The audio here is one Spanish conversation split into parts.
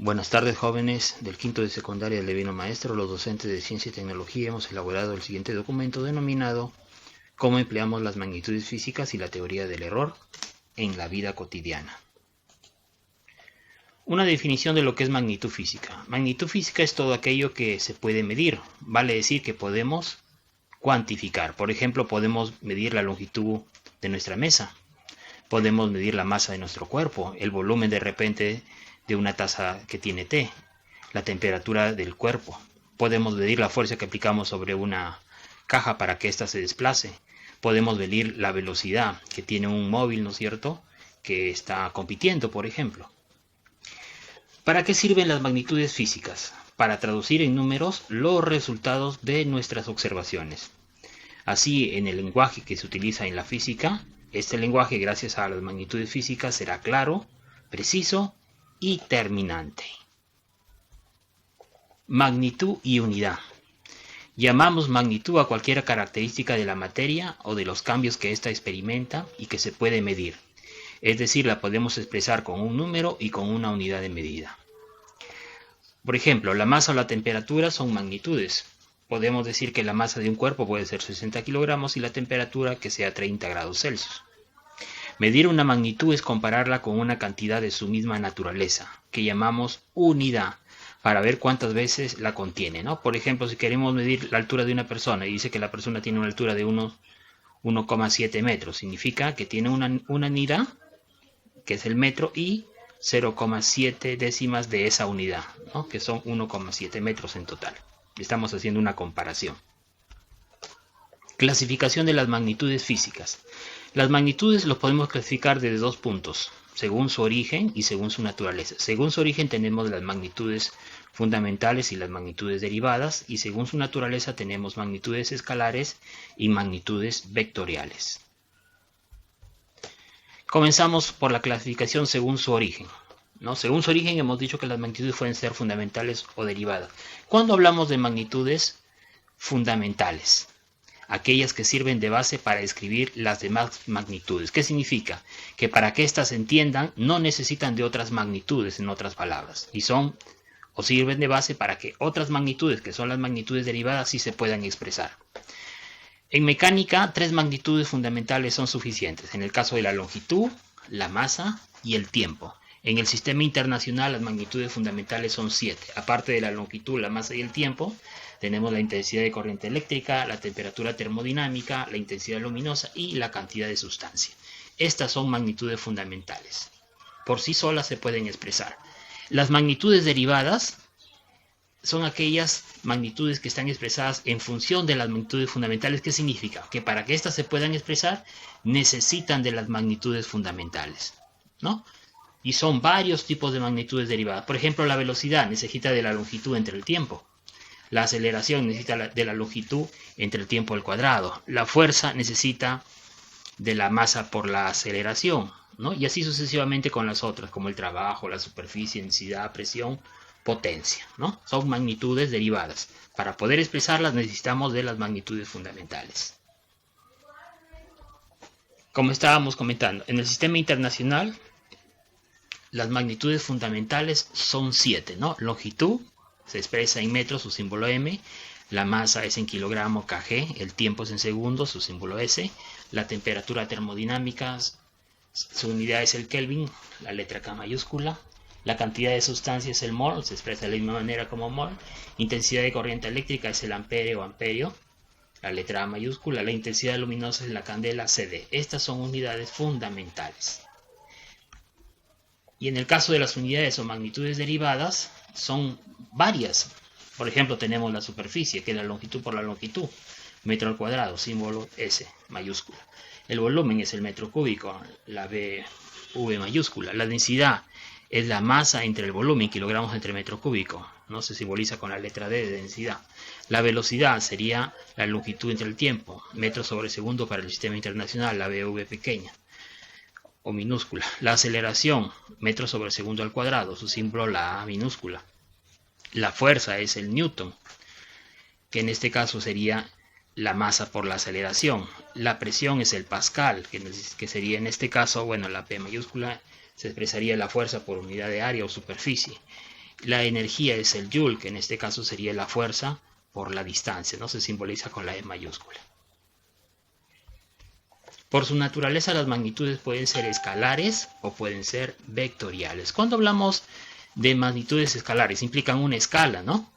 Buenas tardes, jóvenes del quinto de secundaria del Divino Maestro. Los docentes de Ciencia y Tecnología hemos elaborado el siguiente documento denominado Cómo empleamos las magnitudes físicas y la teoría del error en la vida cotidiana. Una definición de lo que es magnitud física. Magnitud física es todo aquello que se puede medir, vale decir que podemos cuantificar. Por ejemplo, podemos medir la longitud de nuestra mesa, podemos medir la masa de nuestro cuerpo, el volumen de repente de una taza que tiene té, la temperatura del cuerpo. Podemos medir la fuerza que aplicamos sobre una caja para que ésta se desplace. Podemos medir la velocidad que tiene un móvil, ¿no es cierto?, que está compitiendo, por ejemplo. ¿Para qué sirven las magnitudes físicas? Para traducir en números los resultados de nuestras observaciones. Así, en el lenguaje que se utiliza en la física, este lenguaje, gracias a las magnitudes físicas, será claro, preciso y terminante. Magnitud y unidad. Llamamos magnitud a cualquier característica de la materia o de los cambios que ésta experimenta y que se puede medir. Es decir, la podemos expresar con un número y con una unidad de medida. Por ejemplo, la masa o la temperatura son magnitudes. Podemos decir que la masa de un cuerpo puede ser 60 kilogramos y la temperatura que sea 30 grados Celsius. Medir una magnitud es compararla con una cantidad de su misma naturaleza, que llamamos unidad, para ver cuántas veces la contiene, ¿no? Por ejemplo, si queremos medir la altura de una persona y dice que la persona tiene una altura de 1,7 metros, significa que tiene una unidad, que es el metro, y 0,7 décimas de esa unidad, ¿no?, que son 1,7 metros en total. Estamos haciendo una comparación. Clasificación de las magnitudes físicas. Las magnitudes los podemos clasificar desde dos puntos, según su origen y según su naturaleza. Según su origen tenemos las magnitudes fundamentales y las magnitudes derivadas, y según su naturaleza tenemos magnitudes escalares y magnitudes vectoriales. Comenzamos por la clasificación según su origen, ¿no? Según su origen hemos dicho que las magnitudes pueden ser fundamentales o derivadas. ¿Cuándo hablamos de magnitudes fundamentales? Aquellas que sirven de base para describir las demás magnitudes. ¿Qué significa? Que para que éstas se entiendan no necesitan de otras magnitudes, en otras palabras, y son o sirven de base para que otras magnitudes, que son las magnitudes derivadas, sí se puedan expresar. En mecánica, tres magnitudes fundamentales son suficientes, en el caso de la longitud, la masa y el tiempo. En el sistema internacional las magnitudes fundamentales son 7. Aparte de la longitud, la masa y el tiempo, tenemos la intensidad de corriente eléctrica, la temperatura termodinámica, la intensidad luminosa y la cantidad de sustancia. Estas son magnitudes fundamentales. Por sí solas se pueden expresar. Las magnitudes derivadas son aquellas magnitudes que están expresadas en función de las magnitudes fundamentales. ¿Qué significa? Que para que éstas se puedan expresar necesitan de las magnitudes fundamentales, ¿no? Y son varios tipos de magnitudes derivadas. Por ejemplo, la velocidad necesita de la longitud entre el tiempo. La aceleración necesita de la longitud entre el tiempo al cuadrado. La fuerza necesita de la masa por la aceleración, ¿no? Y así sucesivamente con las otras, como el trabajo, la superficie, densidad, presión, potencia, ¿no? Son magnitudes derivadas. Para poder expresarlas necesitamos de las magnitudes fundamentales. Como estábamos comentando, en el sistema internacional las magnitudes fundamentales son 7, ¿no? Longitud se expresa en metros, su símbolo M. La masa es en kilogramo, kg. El tiempo es en segundos, su símbolo S. La temperatura termodinámica, su unidad es el Kelvin, la letra K mayúscula. La cantidad de sustancia es el mol, se expresa de la misma manera como mol. Intensidad de corriente eléctrica es el ampere o amperio, la letra A mayúscula. La intensidad luminosa es la candela, CD. Estas son unidades fundamentales. Y en el caso de las unidades o magnitudes derivadas, son varias. Por ejemplo, tenemos la superficie, que es la longitud por la longitud, metro al cuadrado, símbolo S mayúscula. El volumen es el metro cúbico, la V mayúscula. La densidad es la masa entre el volumen, kilogramos entre metro cúbico, ¿no? Se simboliza con la letra D de densidad. La velocidad sería la longitud entre el tiempo, metros sobre segundo para el sistema internacional, la VV pequeña o minúscula. La aceleración, metros sobre segundo al cuadrado, su símbolo la A minúscula. La fuerza es el newton, que en este caso sería la masa por la aceleración. La presión es el pascal, que sería en este caso, bueno, la P mayúscula se expresaría la fuerza por unidad de área o superficie. La energía es el joule, que en este caso sería la fuerza por la distancia, ¿no? Se simboliza con la E mayúscula. Por su naturaleza, las magnitudes pueden ser escalares o pueden ser vectoriales. Cuando hablamos de magnitudes escalares, implican una escala, ¿no?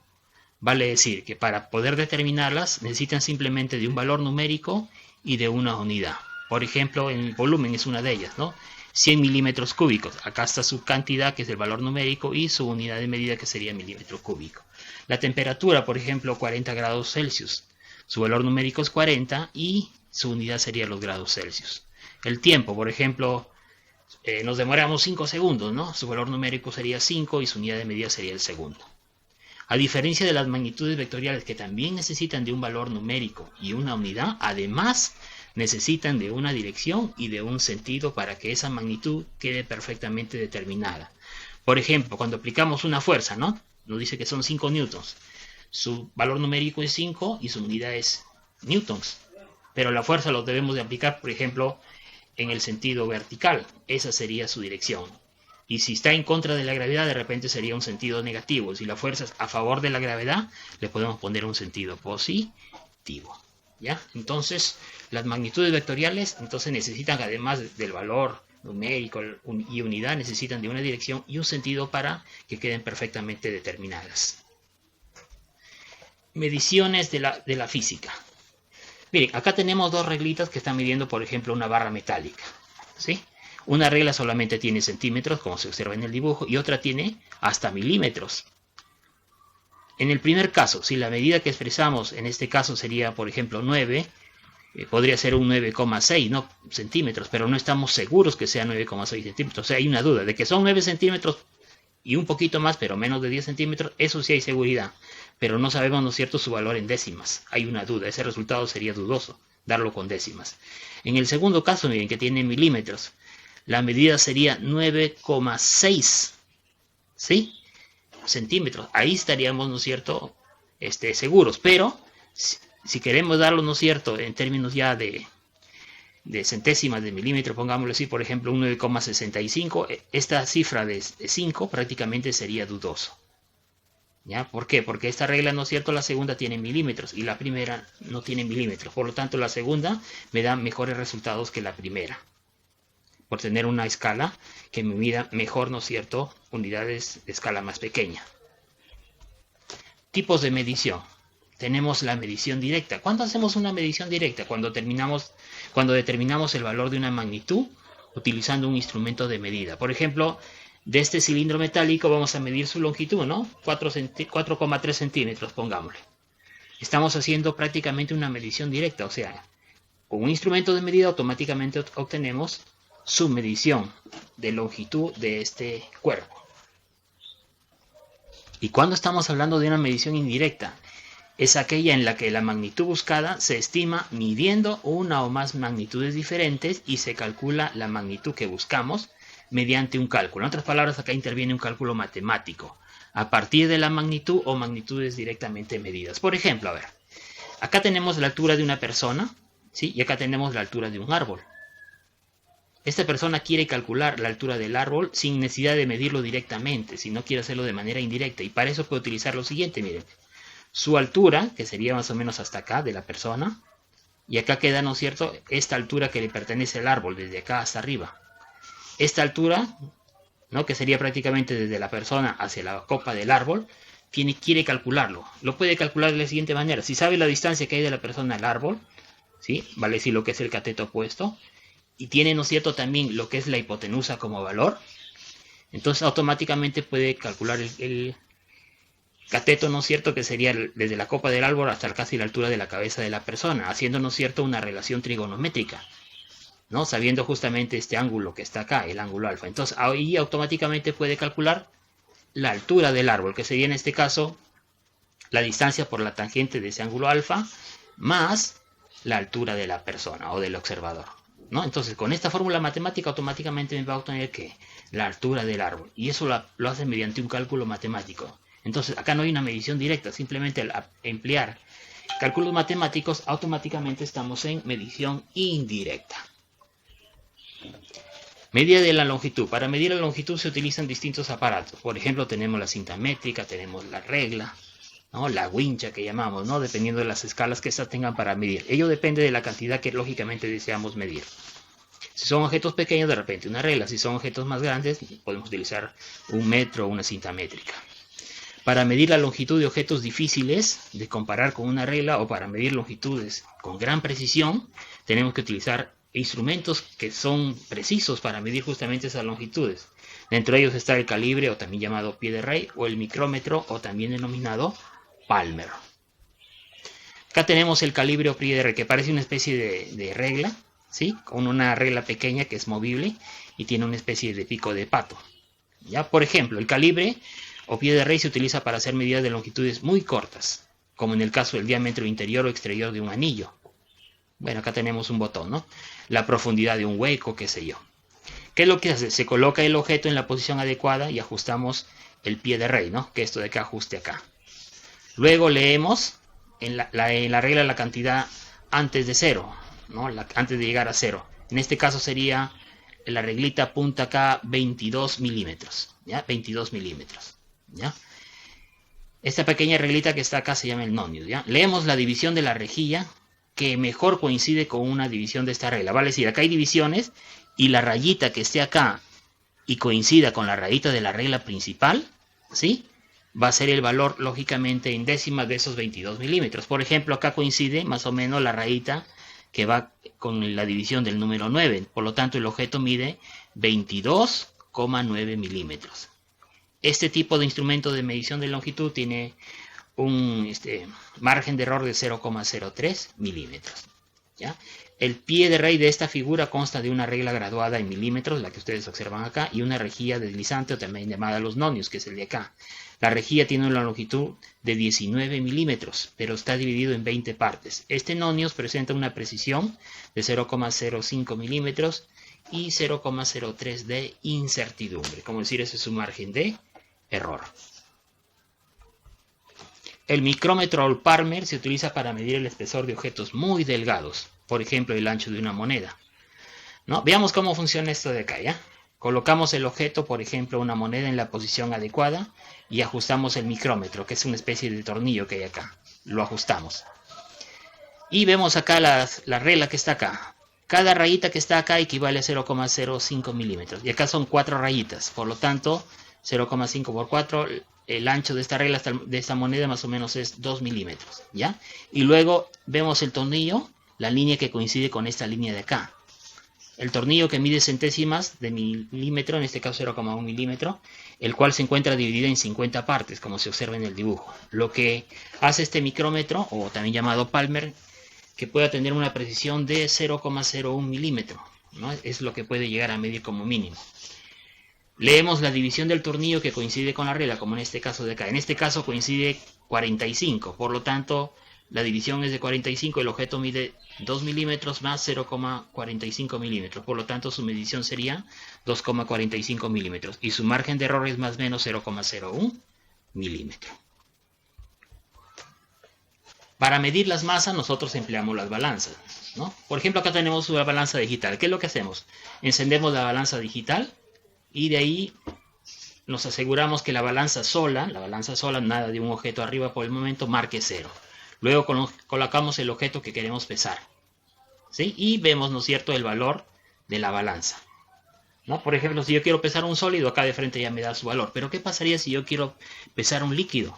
Vale decir que para poder determinarlas necesitan simplemente de un valor numérico y de una unidad. Por ejemplo, el volumen es una de ellas, ¿no? 100 milímetros cúbicos. Acá está su cantidad, que es el valor numérico, y su unidad de medida, que sería milímetro cúbico. La temperatura, por ejemplo, 40 grados Celsius. Su valor numérico es 40 y su unidad sería los grados Celsius. El tiempo, por ejemplo, nos demoramos 5 segundos, ¿no? Su valor numérico sería 5 y su unidad de medida sería el segundo. A diferencia de las magnitudes vectoriales, que también necesitan de un valor numérico y una unidad, además necesitan de una dirección y de un sentido para que esa magnitud quede perfectamente determinada. Por ejemplo, cuando aplicamos una fuerza, ¿no? Nos dice que son 5 newtons. Su valor numérico es 5 y su unidad es newtons. Pero la fuerza lo debemos de aplicar, por ejemplo, en el sentido vertical. Esa sería su dirección. Y si está en contra de la gravedad, de repente sería un sentido negativo. Si la fuerza es a favor de la gravedad, le podemos poner un sentido positivo. ¿Ya? Entonces, las magnitudes vectoriales necesitan, además del valor numérico y unidad, necesitan de una dirección y un sentido para que queden perfectamente determinadas. Mediciones de la física. Miren, acá tenemos dos reglitas que están midiendo, por ejemplo, una barra metálica. ¿Sí? Una regla solamente tiene centímetros, como se observa en el dibujo, y otra tiene hasta milímetros. En el primer caso, si la medida que expresamos en este caso sería, por ejemplo, 9, podría ser un 9,6 ¿no? centímetros, pero no estamos seguros que sea 9,6 centímetros. O sea, hay una duda de que son 9 centímetros y un poquito más, pero menos de 10 centímetros. Eso sí hay seguridad, pero no sabemos, ¿no es cierto?, su valor en décimas. Hay una duda, ese resultado sería dudoso, darlo con décimas. En el segundo caso, miren, que tiene milímetros, la medida sería 9,6 ¿sí? centímetros. Ahí estaríamos, ¿no es cierto?, seguros. Pero si queremos darlo, ¿no es cierto?, en términos ya de centésimas de milímetro, pongámoslo así, por ejemplo, un 9,65, esta cifra de 5 prácticamente sería dudoso. ¿Ya? ¿Por qué? Porque esta regla, ¿no es cierto?, la segunda tiene milímetros y la primera no tiene milímetros. Por lo tanto, la segunda me da mejores resultados que la primera, por tener una escala que me mida mejor, ¿no es cierto?, unidades de escala más pequeña. Tipos de medición. Tenemos la medición directa. ¿Cuándo hacemos una medición directa? Cuando determinamos el valor de una magnitud utilizando un instrumento de medida. Por ejemplo, de este cilindro metálico vamos a medir su longitud, ¿no? 4,3 centímetros, pongámosle. Estamos haciendo prácticamente una medición directa, o sea, con un instrumento de medida automáticamente obtenemos su medición de longitud de este cuerpo. Y cuando estamos hablando de una medición indirecta, es aquella en la que la magnitud buscada se estima midiendo una o más magnitudes diferentes y se calcula la magnitud que buscamos mediante un cálculo. En otras palabras, acá interviene un cálculo matemático a partir de la magnitud o magnitudes directamente medidas. Por ejemplo, a ver, acá tenemos la altura de una persona, ¿sí? Y acá tenemos la altura de un árbol. Esta persona quiere calcular la altura del árbol sin necesidad de medirlo directamente, sino quiere hacerlo de manera indirecta. Y para eso puede utilizar lo siguiente, miren. Su altura, que sería más o menos hasta acá de la persona, y acá queda, ¿no es cierto?, esta altura que le pertenece al árbol, desde acá hasta arriba. Esta altura, ¿no?, que sería prácticamente desde la persona hacia la copa del árbol, quiere calcularlo. Lo puede calcular de la siguiente manera. Si sabe la distancia que hay de la persona al árbol, ¿sí?, vale decir lo que es el cateto opuesto, y tiene, ¿no es cierto?, también lo que es la hipotenusa como valor, entonces automáticamente puede calcular el cateto, ¿no es cierto?, que sería desde la copa del árbol hasta casi la altura de la cabeza de la persona, haciendo, ¿no es cierto?, una relación trigonométrica, ¿no?, sabiendo justamente este ángulo que está acá, el ángulo alfa. Entonces ahí automáticamente puede calcular la altura del árbol, que sería en este caso la distancia por la tangente de ese ángulo alfa, más la altura de la persona o del observador, ¿no? Entonces, con esta fórmula matemática automáticamente me va a obtener que la altura del árbol, y eso lo hace mediante un cálculo matemático. Entonces, acá no hay una medición directa, simplemente al emplear cálculos matemáticos, automáticamente estamos en medición indirecta. Medida de la longitud. Para medir la longitud se utilizan distintos aparatos. Por ejemplo, tenemos la cinta métrica, tenemos la regla, ¿no? La wincha que llamamos, ¿no? Dependiendo de las escalas que éstas tengan para medir. Ello depende de la cantidad que lógicamente deseamos medir. Si son objetos pequeños, de repente una regla. Si son objetos más grandes, podemos utilizar un metro o una cinta métrica. Para medir la longitud de objetos difíciles de comparar con una regla o para medir longitudes con gran precisión, tenemos que utilizar instrumentos que son precisos para medir justamente esas longitudes. Dentro de ellos está el calibre, o también llamado pie de rey, o el micrómetro, o también denominado Palmer. Acá tenemos el calibre o pie de rey, que parece una especie de regla, ¿sí? Con una regla pequeña que es movible y tiene una especie de pico de pato. ¿Ya? Por ejemplo, el calibre o pie de rey se utiliza para hacer medidas de longitudes muy cortas, como en el caso del diámetro interior o exterior de un anillo. Bueno, acá tenemos un botón, ¿no? La profundidad de un hueco, qué sé yo. ¿Qué es lo que hace? Se coloca el objeto en la posición adecuada y ajustamos el pie de rey, ¿no? Que esto de acá ajuste acá. Luego leemos en la regla la cantidad antes de cero, ¿no? Antes de llegar a cero. En este caso sería la reglita apunta acá 22 milímetros, ¿ya? 22 milímetros, ¿ya? Esta pequeña reglita que está acá se llama el nonius, ¿ya? Leemos la división de la rejilla que mejor coincide con una división de esta regla. Vale decir, acá hay divisiones y la rayita que esté acá y coincida con la rayita de la regla principal, ¿sí? Va a ser el valor, lógicamente, en décimas de esos 22 milímetros. Por ejemplo, acá coincide más o menos la rayita que va con la división del número 9. Por lo tanto, el objeto mide 22,9 milímetros. Este tipo de instrumento de medición de longitud tiene un margen de error de 0,03 milímetros. ¿Ya? El pie de rey de esta figura consta de una regla graduada en milímetros, la que ustedes observan acá, y una rejilla deslizante, o también llamada los nonius, que es el de acá. La rejilla tiene una longitud de 19 milímetros, pero está dividido en 20 partes. Este nonius presenta una precisión de 0,05 milímetros y 0,03 de incertidumbre. Como decir, ese es su margen de error. El micrómetro o Palmer se utiliza para medir el espesor de objetos muy delgados, por ejemplo, el ancho de una moneda, ¿no? Veamos cómo funciona esto de acá, ¿ya? Colocamos el objeto, por ejemplo, una moneda en la posición adecuada y ajustamos el micrómetro, que es una especie de tornillo que hay acá. Lo ajustamos. Y vemos acá la regla que está acá. Cada rayita que está acá equivale a 0,05 milímetros. Y acá son 4 rayitas, por lo tanto, 0,5 por 4... el ancho de esta regla, de esta moneda, más o menos es 2 milímetros, ¿ya? Y luego vemos el tornillo, la línea que coincide con esta línea de acá. El tornillo que mide centésimas de milímetro, en este caso 0,1 milímetro, el cual se encuentra dividido en 50 partes, como se observa en el dibujo. Lo que hace este micrómetro, o también llamado Palmer, que pueda tener una precisión de 0,01 milímetro, ¿no? Es lo que puede llegar a medir como mínimo. Leemos la división del tornillo que coincide con la regla, como en este caso de acá. En este caso coincide 45, por lo tanto la división es de 45, el objeto mide 2 milímetros más 0,45 milímetros, por lo tanto su medición sería 2,45 milímetros y su margen de error es más o menos 0,01 milímetro. Para medir las masas nosotros empleamos las balanzas, ¿no? Por ejemplo, acá tenemos una balanza digital. ¿Qué es lo que hacemos? Encendemos la balanza digital y de ahí nos aseguramos que la balanza sola, nada de un objeto arriba por el momento, marque 0. Luego colocamos el objeto que queremos pesar, ¿sí? Y vemos, ¿no es cierto?, el valor de la balanza, ¿no? Por ejemplo, si yo quiero pesar un sólido, acá de frente ya me da su valor. Pero ¿qué pasaría si yo quiero pesar un líquido?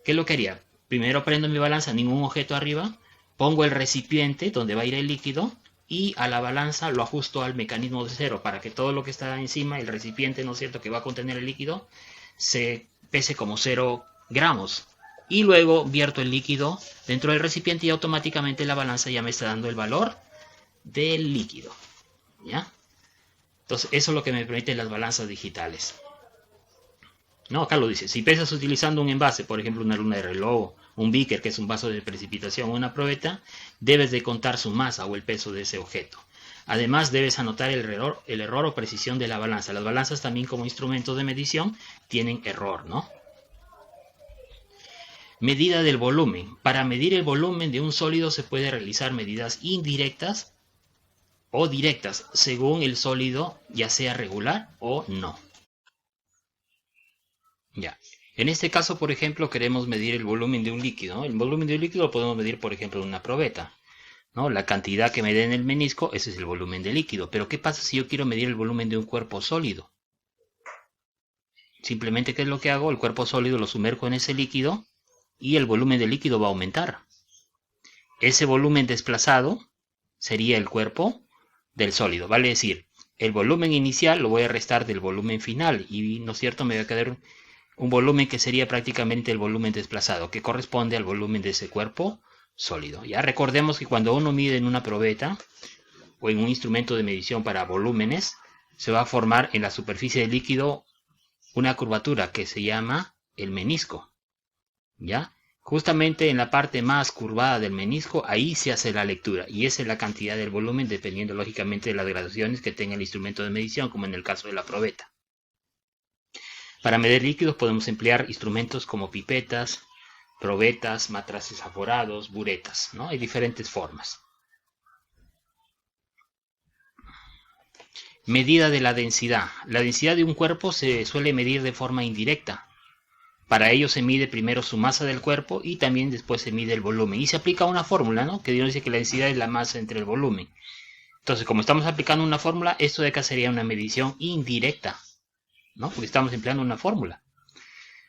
¿Qué es lo que haría? Primero prendo mi balanza, ningún objeto arriba, pongo el recipiente donde va a ir el líquido, y a la balanza lo ajusto al mecanismo de 0 para que todo lo que está encima, el recipiente, ¿no es cierto?, que va a contener el líquido, se pese como 0 gramos. Y luego vierto el líquido dentro del recipiente y automáticamente la balanza ya me está dando el valor del líquido, ¿ya? Entonces eso es lo que me permiten las balanzas digitales. No, acá lo dice, si pesas utilizando un envase, por ejemplo una luna de reloj, un beaker que es un vaso de precipitación o una probeta, debes de contar su masa o el peso de ese objeto. Además debes anotar el error o precisión de la balanza. Las balanzas también como instrumentos de medición tienen error, ¿no? Medida del volumen. Para medir el volumen de un sólido se puede realizar medidas indirectas o directas, según el sólido ya sea regular o no. Ya. En este caso, por ejemplo, queremos medir el volumen de un líquido, ¿no? El volumen de un líquido lo podemos medir, por ejemplo, en una probeta, ¿no? La cantidad que me dé en el menisco, ese es el volumen de líquido. Pero ¿qué pasa si yo quiero medir el volumen de un cuerpo sólido? Simplemente, ¿qué es lo que hago? El cuerpo sólido lo sumerjo en ese líquido y el volumen del líquido va a aumentar. Ese volumen desplazado sería el cuerpo del sólido. Vale decir, el volumen inicial lo voy a restar del volumen final y, ¿no es cierto?, me va a quedar un volumen que sería prácticamente el volumen desplazado, que corresponde al volumen de ese cuerpo sólido. Ya recordemos que cuando uno mide en una probeta o en un instrumento de medición para volúmenes, se va a formar en la superficie del líquido una curvatura que se llama el menisco. ¿Ya? Justamente en la parte más curvada del menisco, ahí se hace la lectura, y esa es la cantidad del volumen, dependiendo lógicamente de las graduaciones que tenga el instrumento de medición, como en el caso de la probeta. Para medir líquidos podemos emplear instrumentos como pipetas, probetas, matraces aforados, buretas, ¿no? Hay diferentes formas. Medida de la densidad. La densidad de un cuerpo se suele medir de forma indirecta. Para ello se mide primero su masa del cuerpo y también después se mide el volumen. Y se aplica una fórmula, ¿no? Que dice que la densidad es la masa entre el volumen. Entonces, como estamos aplicando una fórmula, esto de acá sería una medición indirecta, ¿no? Porque estamos empleando una fórmula.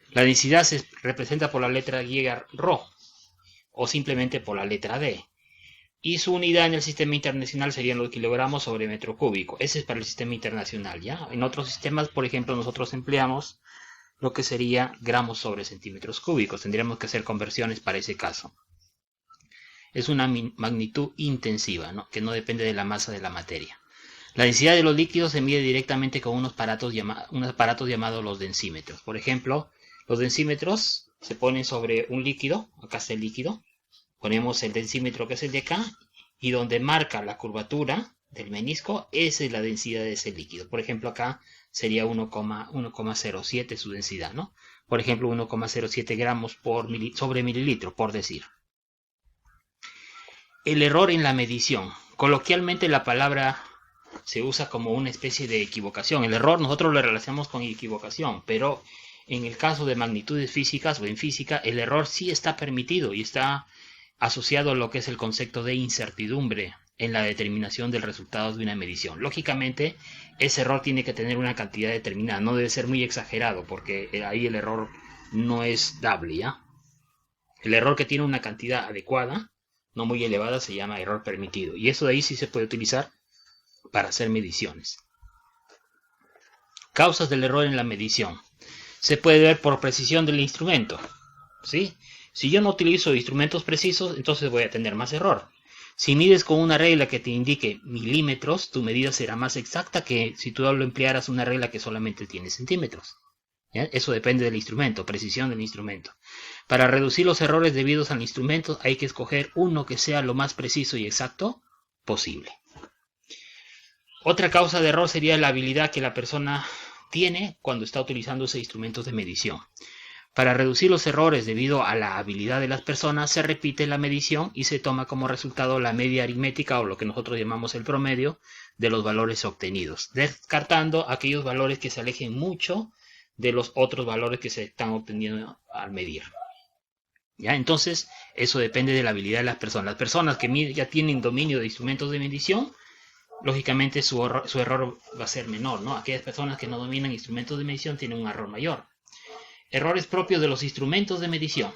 La densidad se representa por la letra griega ρ o simplemente por la letra D. Y su unidad en el sistema internacional serían los kilogramos sobre metro cúbico. Ese es para el sistema internacional, ¿ya? En otros sistemas, por ejemplo, nosotros empleamos lo que sería gramos sobre centímetros cúbicos. Tendríamos que hacer conversiones para ese caso. Es una magnitud intensiva, ¿no? Que no depende de la masa de la materia. La densidad de los líquidos se mide directamente con unos aparatos llamados los densímetros. Por ejemplo, los densímetros se ponen sobre un líquido. Acá está el líquido. Ponemos el densímetro, que es el de acá, y donde marca la curvatura del menisco, esa es la densidad de ese líquido. Por ejemplo, acá sería 1,07 su densidad, ¿no? Por ejemplo, 1,07 gramos sobre mililitro, por decir. El error en la medición. Coloquialmente la palabra se usa como una especie de equivocación. El error nosotros lo relacionamos con equivocación, pero en el caso de magnitudes físicas o en física, el error sí está permitido y está asociado a lo que es el concepto de incertidumbre en la determinación del resultado de una medición. Lógicamente, ese error tiene que tener una cantidad determinada, no debe ser muy exagerado, porque ahí el error no es dable, ¿ya? El error que tiene una cantidad adecuada, no muy elevada, se llama error permitido, y eso de ahí sí se puede utilizar para hacer mediciones. Causas del error en la medición. Se puede ver por precisión del instrumento, ¿sí? Si yo no utilizo instrumentos precisos, entonces voy a tener más error. Si mides con una regla que te indique milímetros, tu medida será más exacta que si tú lo emplearas una regla que solamente tiene centímetros. ¿Ya? Eso depende del instrumento, precisión del instrumento. Para reducir los errores debidos al instrumento, hay que escoger uno que sea lo más preciso y exacto posible. Otra causa de error sería la habilidad que la persona tiene cuando está utilizando ese instrumento de medición. Para reducir los errores debido a la habilidad de las personas, se repite la medición y se toma como resultado la media aritmética o lo que nosotros llamamos el promedio de los valores obtenidos, descartando aquellos valores que se alejen mucho de los otros valores que se están obteniendo al medir. ¿Ya? Entonces, eso depende de la habilidad de las personas. Las personas que ya tienen dominio de instrumentos de medición, lógicamente su error va a ser menor, ¿no? Aquellas personas que no dominan instrumentos de medición tienen un error mayor. Errores propios de los instrumentos de medición.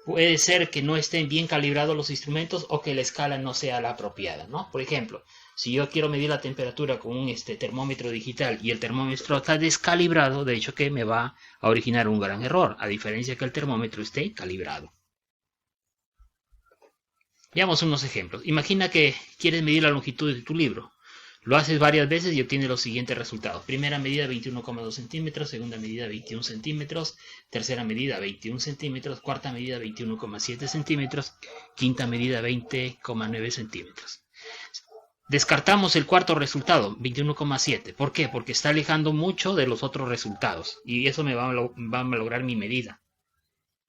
Puede ser que no estén bien calibrados los instrumentos o que la escala no sea la apropiada, ¿no? Por ejemplo, si yo quiero medir la temperatura con un termómetro digital y el termómetro está descalibrado, de hecho que me va a originar un gran error, a diferencia que el termómetro esté calibrado. Veamos unos ejemplos. Imagina que quieres medir la longitud de tu libro. Lo haces varias veces y obtienes los siguientes resultados. Primera medida 21,2 centímetros, segunda medida 21 centímetros, tercera medida 21 centímetros, cuarta medida 21,7 centímetros, quinta medida 20,9 centímetros. Descartamos el cuarto resultado, 21,7. ¿Por qué? Porque está alejando mucho de los otros resultados y eso me va a malograr mi medida.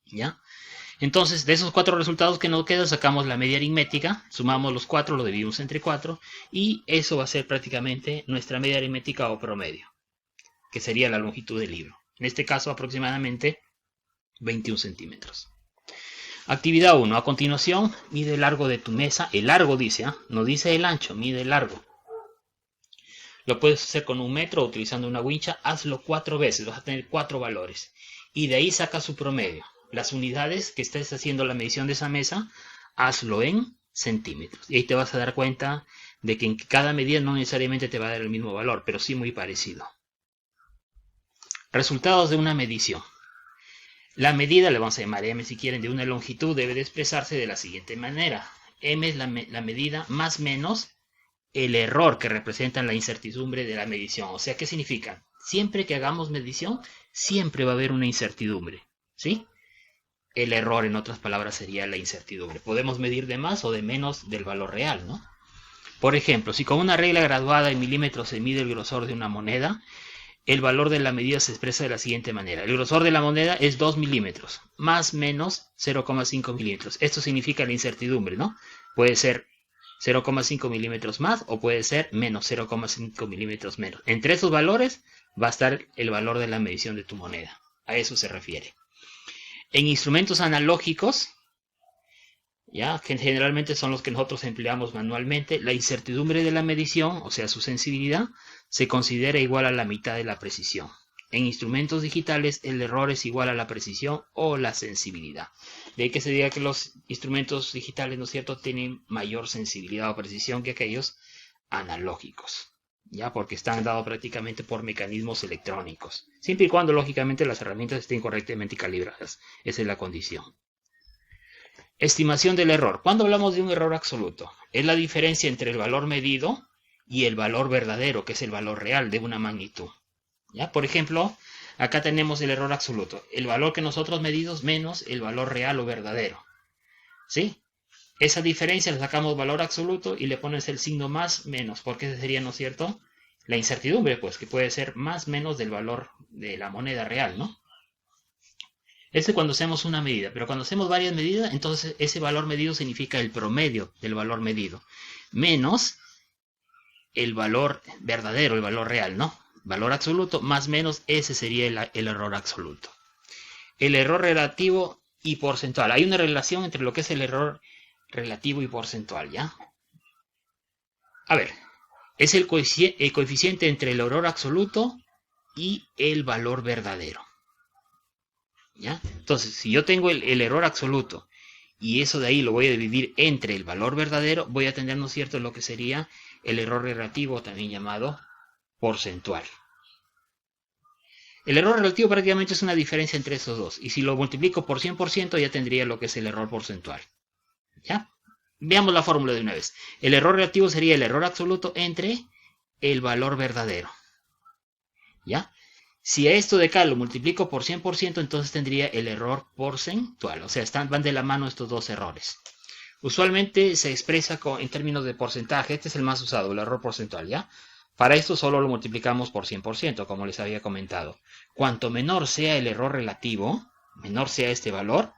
¿Ya? Entonces, de esos 4 resultados que nos quedan, sacamos la media aritmética, sumamos los 4, lo dividimos entre 4, y eso va a ser prácticamente nuestra media aritmética o promedio, que sería la longitud del libro. En este caso, aproximadamente 21 centímetros. Actividad 1. A continuación, mide el largo de tu mesa. El largo dice, no dice el ancho, mide el largo. Lo puedes hacer con 1 metro o utilizando una wincha. Hazlo 4 veces, vas a tener 4 valores. Y de ahí saca su promedio. Las unidades que estés haciendo la medición de esa mesa, hazlo en centímetros. Y ahí te vas a dar cuenta de que en cada medida no necesariamente te va a dar el mismo valor, pero sí muy parecido. Resultados de una medición. La medida, le vamos a llamar M si quieren, de una longitud debe de expresarse de la siguiente manera. M es la medida más menos el error que representa la incertidumbre de la medición. O sea, ¿qué significa? Siempre que hagamos medición, siempre va a haber una incertidumbre, ¿sí? El error, en otras palabras, sería la incertidumbre. Podemos medir de más o de menos del valor real, ¿no? Por ejemplo, si con una regla graduada en milímetros se mide el grosor de una moneda, el valor de la medida se expresa de la siguiente manera. El grosor de la moneda es 2 milímetros, más menos 0,5 milímetros. Esto significa la incertidumbre, ¿no? Puede ser 0,5 milímetros más o puede ser menos 0,5 milímetros menos. Entre esos valores va a estar el valor de la medición de tu moneda. A eso se refiere. En instrumentos analógicos, ya, que generalmente son los que nosotros empleamos manualmente, la incertidumbre de la medición, o sea, su sensibilidad, se considera igual a la mitad de la precisión. En instrumentos digitales, el error es igual a la precisión o la sensibilidad. De ahí que se diga que los instrumentos digitales, ¿no es cierto?, tienen mayor sensibilidad o precisión que aquellos analógicos, ya, porque están dados prácticamente por mecanismos electrónicos, siempre y cuando, lógicamente, las herramientas estén correctamente calibradas. Esa es la condición. Estimación del error. Cuando hablamos de un error absoluto, es la diferencia entre el valor medido y el valor verdadero, que es el valor real de una magnitud. ¿Ya? Por ejemplo, acá tenemos el error absoluto, el valor que nosotros medimos menos el valor real o verdadero. ¿Sí? Esa diferencia le sacamos valor absoluto y le pones el signo más menos, porque ese sería, ¿no es cierto?, la incertidumbre, pues, que puede ser más menos del valor de la moneda real, ¿no? Este es cuando hacemos una medida, pero cuando hacemos varias medidas, entonces ese valor medido significa el promedio del valor medido, menos el valor verdadero, el valor real, ¿no? Valor absoluto más menos, ese sería el error absoluto. El error relativo y porcentual. Hay una relación entre lo que es el error relativo y porcentual, ¿ya? A ver, es el coeficiente entre el error absoluto y el valor verdadero. ¿Ya? Entonces, si yo tengo el error absoluto y eso de ahí lo voy a dividir entre el valor verdadero, voy a tener, ¿no es cierto?, lo que sería el error relativo, también llamado porcentual. El error relativo prácticamente es una diferencia entre esos dos. Y si lo multiplico por 100%, ya tendría lo que es el error porcentual. ¿Ya? Veamos la fórmula de una vez. El error relativo sería el error absoluto entre el valor verdadero. ¿Ya? Si a esto de acá lo multiplico por 100%, entonces tendría el error porcentual. O sea, van de la mano estos dos errores. Usualmente se expresa en términos de porcentaje. Este es el más usado, el error porcentual, ¿ya? Para esto solo lo multiplicamos por 100%, como les había comentado. Cuanto menor sea el error relativo, menor sea este valor,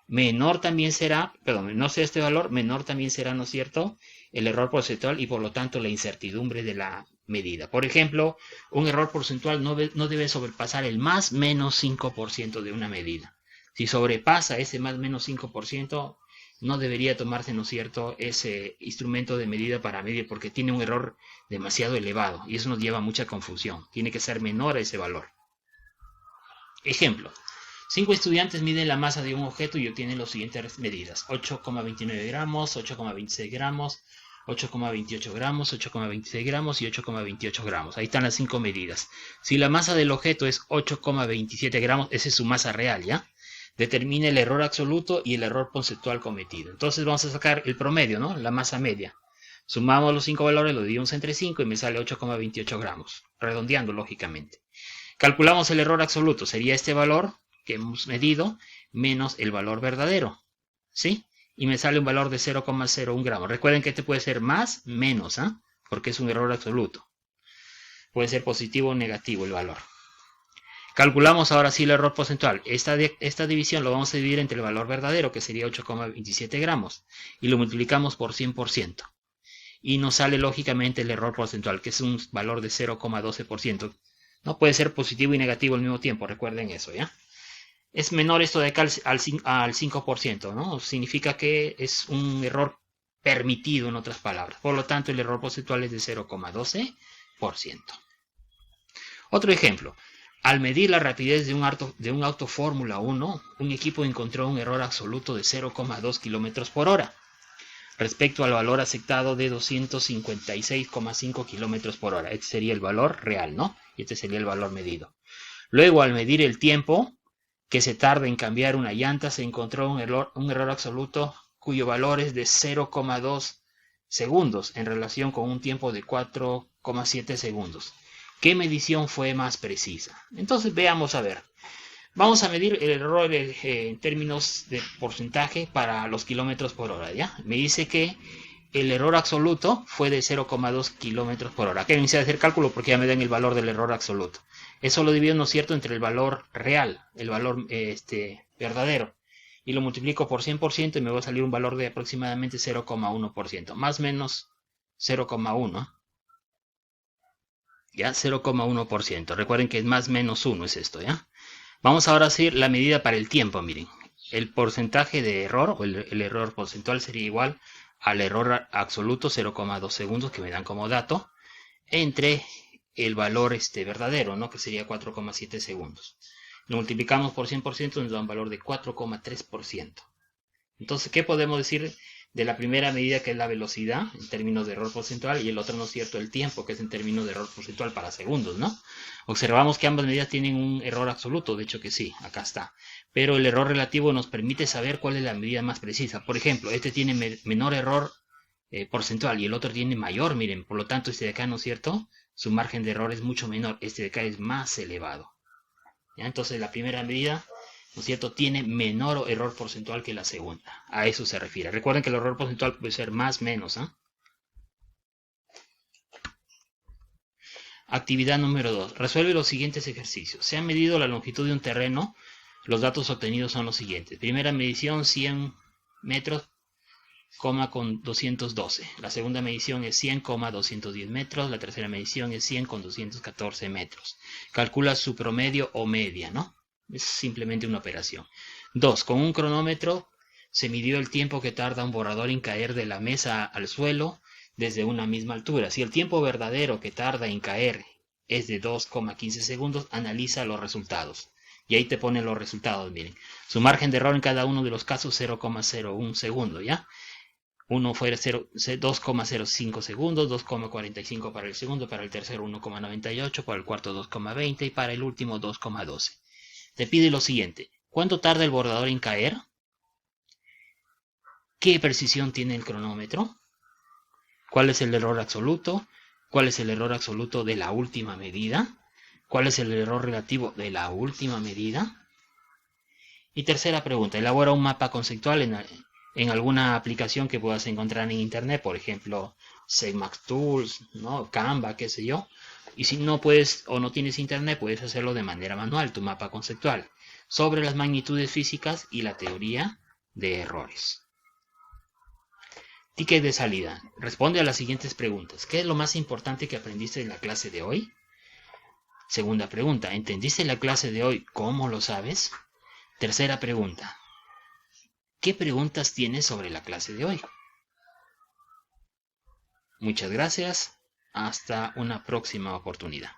menor también será, menor sea este valor, menor también será, ¿no es cierto?, el error porcentual y por lo tanto la incertidumbre de la medida. Por ejemplo, un error porcentual no debe sobrepasar el más menos 5% de una medida. Si sobrepasa ese más menos 5%, no debería tomarse, ¿no es cierto?, ese instrumento de medida para medir porque tiene un error demasiado elevado y eso nos lleva a mucha confusión. Tiene que ser menor a ese valor. Ejemplo. 5 estudiantes miden la masa de un objeto y obtienen las siguientes medidas. 8,29 gramos, 8,26 gramos, 8,28 gramos, 8,26 gramos y 8,28 gramos. Ahí están las 5 medidas. Si la masa del objeto es 8,27 gramos, esa es su masa real, ¿ya? Determina el error absoluto y el error porcentual cometido. Entonces vamos a sacar el promedio, ¿no? La masa media. Sumamos los 5 valores, lo dividimos entre 5 y me sale 8,28 gramos. Redondeando, lógicamente. Calculamos el error absoluto. Sería este valor que hemos medido menos el valor verdadero, ¿sí? Y me sale un valor de 0,01 gramos. Recuerden que este puede ser más, menos, ¿ah? Porque es un error absoluto. Puede ser positivo o negativo el valor. Calculamos ahora sí el error porcentual. Esta división lo vamos a dividir entre el valor verdadero, que sería 8,27 gramos, y lo multiplicamos por 100%. Y nos sale lógicamente el error porcentual, que es un valor de 0,12%. No puede ser positivo y negativo al mismo tiempo, recuerden eso, ¿ya? Es menor esto de acá al 5%, ¿no? Significa que es un error permitido, en otras palabras. Por lo tanto, el error porcentual es de 0,12%. Otro ejemplo. Al medir la rapidez de un auto Fórmula 1, un equipo encontró un error absoluto de 0,2 km por hora respecto al valor aceptado de 256,5 km por hora. Este sería el valor real, ¿no? Y este sería el valor medido. Luego, al medir el tiempo que se tarda en cambiar una llanta, se encontró un error absoluto cuyo valor es de 0,2 segundos en relación con un tiempo de 4,7 segundos. ¿Qué medición fue más precisa? Entonces veamos a ver. Vamos a medir el error en términos de porcentaje para los kilómetros por hora, ¿ya? Me dice que el error absoluto fue de 0,2 kilómetros por hora. Acá iniciar a hacer cálculo porque ya me dan el valor del error absoluto. Eso lo divido, ¿no es cierto?, entre el valor real, el valor verdadero. Y lo multiplico por 100% y me va a salir un valor de aproximadamente 0,1%. Más o menos 0,1. ¿Ya? 0,1%. Recuerden que es más menos 1 es esto, ¿ya? Vamos ahora a hacer la medida para el tiempo, miren. El porcentaje de error, o el error porcentual sería igual al error absoluto, 0,2 segundos, que me dan como dato, entre el valor verdadero, ¿no? Que sería 4,7 segundos. Lo multiplicamos por 100%, nos da un valor de 4,3%. Entonces, ¿qué podemos decir de la primera medida, que es la velocidad en términos de error porcentual, y el otro, ¿no es cierto?, el tiempo, que es en términos de error porcentual para segundos, ¿no? Observamos que ambas medidas tienen un error absoluto, de hecho que sí, acá está. Pero el error relativo nos permite saber cuál es la medida más precisa. Por ejemplo, este tiene menor error porcentual y el otro tiene mayor, miren, por lo tanto este de acá, ¿no es cierto?, su margen de error es mucho menor, este de acá es más elevado. ¿Ya? Entonces la primera medida, ¿no es cierto?, tiene menor error porcentual que la segunda. A eso se refiere. Recuerden que el error porcentual puede ser más menos, ¿eh? Actividad número 2. Resuelve los siguientes ejercicios. Se ha medido la longitud de un terreno. Los datos obtenidos son los siguientes. Primera medición, 100 metros, con 212. La segunda medición es 100,210 metros. La tercera medición es 100,214 metros. Calcula su promedio o media, ¿no? Es simplemente una operación. 2. Con un cronómetro se midió el tiempo que tarda un borrador en caer de la mesa al suelo desde una misma altura. Si el tiempo verdadero que tarda en caer es de 2,15 segundos, analiza los resultados. Y ahí te ponen los resultados, miren. Su margen de error en cada uno de los casos, 0,01 segundo, ¿ya? Uno fue 2,05 segundos, 2,45 para el segundo, para el tercero 1,98, para el cuarto 2,20 y para el último 2,12. Te pide lo siguiente. ¿Cuánto tarda el borrador en caer? ¿Qué precisión tiene el cronómetro? ¿Cuál es el error absoluto? ¿Cuál es el error absoluto de la última medida? ¿Cuál es el error relativo de la última medida? Y tercera pregunta, elabora un mapa conceptual en alguna aplicación que puedas encontrar en internet, por ejemplo, Cmax Tools, ¿no? Canva, qué sé yo. Y si no puedes o no tienes internet, puedes hacerlo de manera manual, tu mapa conceptual, sobre las magnitudes físicas y la teoría de errores. Ticket de salida. Responde a las siguientes preguntas. ¿Qué es lo más importante que aprendiste en la clase de hoy? Segunda pregunta. ¿Entendiste la clase de hoy? ¿Cómo lo sabes? Tercera pregunta. ¿Qué preguntas tienes sobre la clase de hoy? Muchas gracias. Hasta una próxima oportunidad.